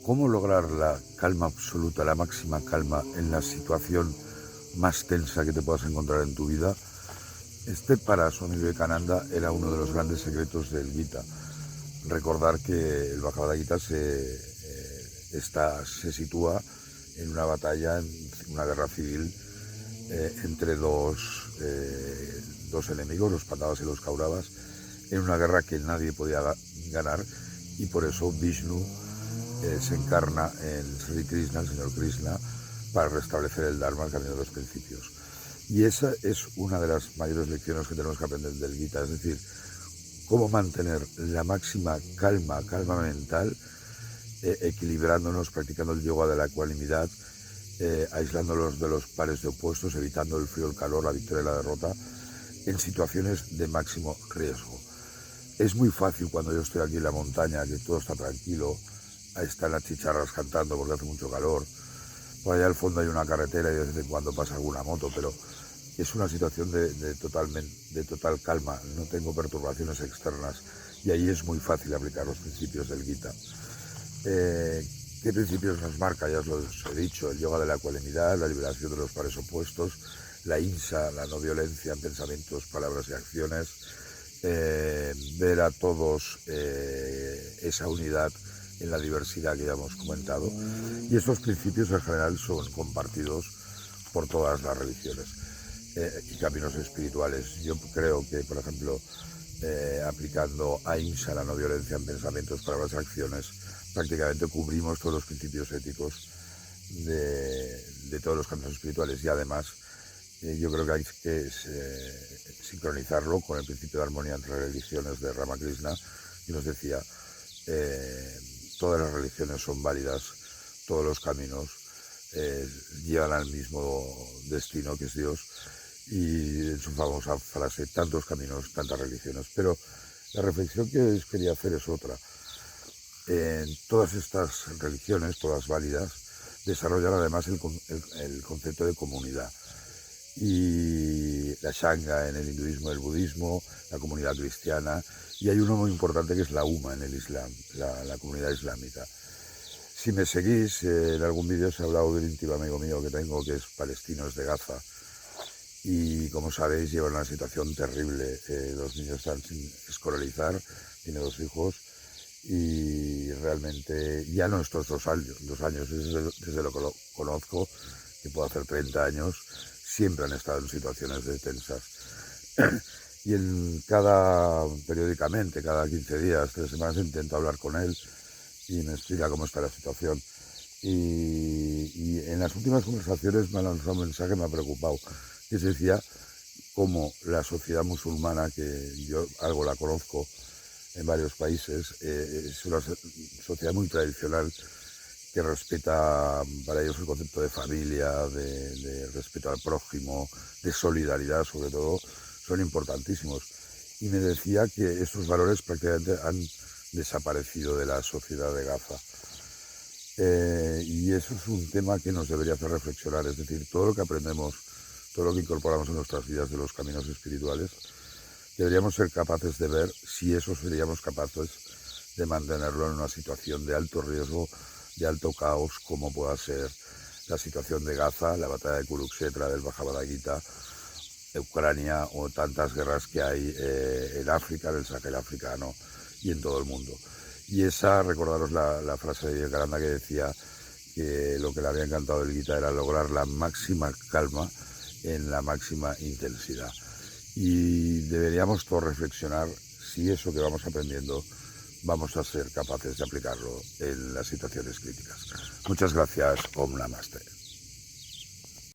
¿Cómo lograr la calma absoluta, la máxima calma en la situación más tensa que te puedas encontrar en tu vida? Para Swami Vivekananda era uno de los grandes secretos del Gita. Recordar que el Bhagavad Gita se sitúa en una batalla, en una guerra civil entre dos enemigos, los Pandavas y los Kauravas, en una guerra que nadie podía ganar, y por eso Vishnu se encarna en Sri Krishna, el señor Krishna, para restablecer el Dharma, el camino de los principios. Y esa es una de las mayores lecciones que tenemos que aprender del Gita, es decir, cómo mantener la máxima calma mental, equilibrándonos, practicando el yoga de la ecuanimidad, aislándolos de los pares de opuestos, evitando el frío, el calor, la victoria y la derrota, en situaciones de máximo riesgo. Es muy fácil cuando yo estoy aquí en la montaña, que todo está tranquilo, ahí están las chicharras cantando porque hace mucho calor, por allá al fondo hay una carretera y de vez en cuando pasa alguna moto, pero es una situación de total calma, no tengo perturbaciones externas, y ahí es muy fácil aplicar los principios del Gita. ¿Qué principios nos marca? Ya os lo he dicho: el yoga de la ecuanimidad, la liberación de los pares opuestos, la ahimsa, la no violencia en pensamientos, palabras y acciones, ver a todos esa unidad en la diversidad que ya hemos comentado, y estos principios en general son compartidos por todas las religiones y caminos espirituales. Yo creo que, por ejemplo, aplicando ahimsa, la no violencia en pensamientos, palabras y acciones, prácticamente cubrimos todos los principios éticos de todos los caminos espirituales, y además yo creo que hay que sincronizarlo con el principio de armonía entre religiones de Ramakrishna, y nos decía, todas las religiones son válidas, todos los caminos llevan al mismo destino, que es Dios, y en su famosa frase, tantos caminos, tantas religiones. Pero la reflexión que os quería hacer es otra. En todas estas religiones, todas válidas, desarrollan además el concepto de comunidad. Y la Sangha en el hinduismo y el budismo, la comunidad cristiana, y hay uno muy importante que es la Umma en el Islam, la comunidad islámica. Si me seguís, en algún vídeo os he hablado de un íntimo amigo mío que tengo, que es palestino, es de Gaza, y como sabéis lleva una situación terrible. Los niños están sin escolarizar, tiene 2 hijos, y realmente ya no estos 2 años, desde lo que lo conozco, que puedo hacer 30 años, siempre han estado en situaciones de tensas. Y periódicamente, cada 15 días, 3 semanas, intento hablar con él y me explica cómo está la situación. Y en las últimas conversaciones me ha lanzado un mensaje que me ha preocupado, que se decía cómo la sociedad musulmana, que yo algo la conozco en varios países, es una sociedad muy tradicional, que respeta para ellos el concepto de familia, de respeto al prójimo, de solidaridad sobre todo, son importantísimos. Y me decía que estos valores prácticamente han desaparecido de la sociedad de Gaza. Y eso es un tema que nos debería hacer reflexionar, es decir, todo lo que aprendemos, todo lo que incorporamos en nuestras vidas de los caminos espirituales, deberíamos ser capaces de ver si eso seríamos capaces de mantenerlo en una situación de alto riesgo, de alto caos, como pueda ser la situación de Gaza, la batalla de Kurukshetra del Bhagavad Gita, Ucrania, o tantas guerras que hay en África, en el Sahel africano y en todo el mundo. Y recordaros la frase de Vivekananda, que decía que lo que le había encantado del Gita era lograr la máxima calma en la máxima intensidad. Y deberíamos todos reflexionar si eso que vamos aprendiendo vamos a ser capaces de aplicarlo en las situaciones críticas. Muchas gracias. Om Namaste.